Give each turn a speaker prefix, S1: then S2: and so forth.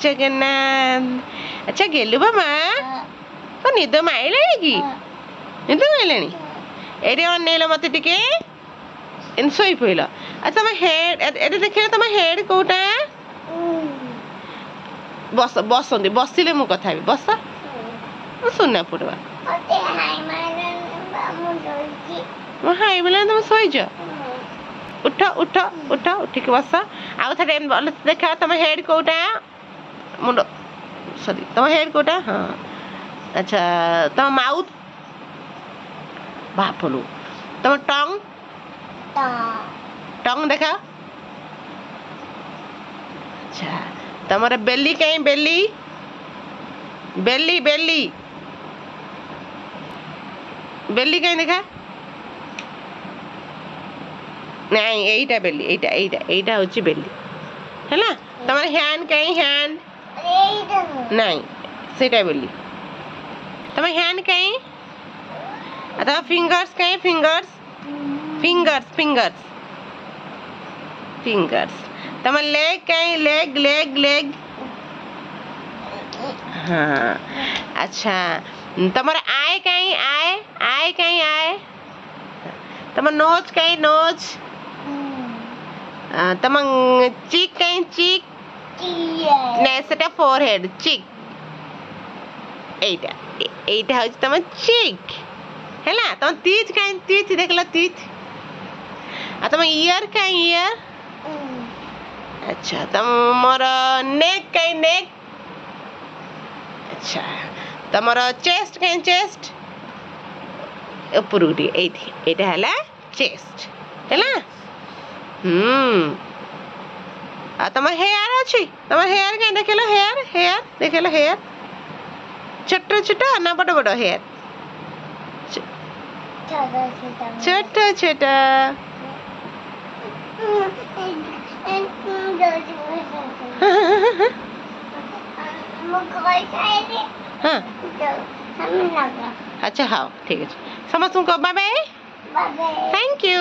S1: जगन्नाथ। अच्छा गेलु मामा को निद माइलानी कि निद माइलानी एरे अनेल मते टिके इन सोई पइल। अच्छा तम हेड एरे देखियो तम हेड कोटा बस बसंदी बसिले मु कथा भी बस सुनना पड़वा हाई बोले तुम सोईच उठ उठ उठ उठिक बस आउ थे देखा तुम हेड कोटा मुंड सॉरी तुम हेड कोटा हाँ अच्छा तुम माउथ बापलू तुम टंग टंग देखा अच्छा तमरा बेली कहीं बेली बेली बेली बेली कहीं देखा नहीं एटा बेली एटा एटा एटा होची बेली हैला तमरा हैंड कहीं हैंड नहीं सेटा बेली तम हैंड कहीं अथवा फिंगर्स कहीं फिंगर्स फिंगर्स फिंगर्स फिंगर्स तम लेग कहीं लेग लेग लेग हाँ अच्छा तमर आय कहीं आय आय कहीं आय तम नोज कहीं नोज तम चीक कहीं चीक नहीं सेटा फोरहेड चीक एटा एटा हो तम चीक हैला तम तीज कहीं तीज देखला तीज आ तम ईयर कहीं ईयर अच्छा तमर नेक कहीं नेक अच्छा तमर चेस्ट कहीं चेस्ट ऊपर उठी एठी एटा हला चेस्ट हैला आ तमर हेयर अछि तमर हेयर कहीं देखलो हेयर हेयर देखलो हेयर छोटा छोटा ना बड़ बड़ हेयर छोटा छोटा हाँ अच्छा हाँ ठीक है समस्त को बाय बाय थैंक यू।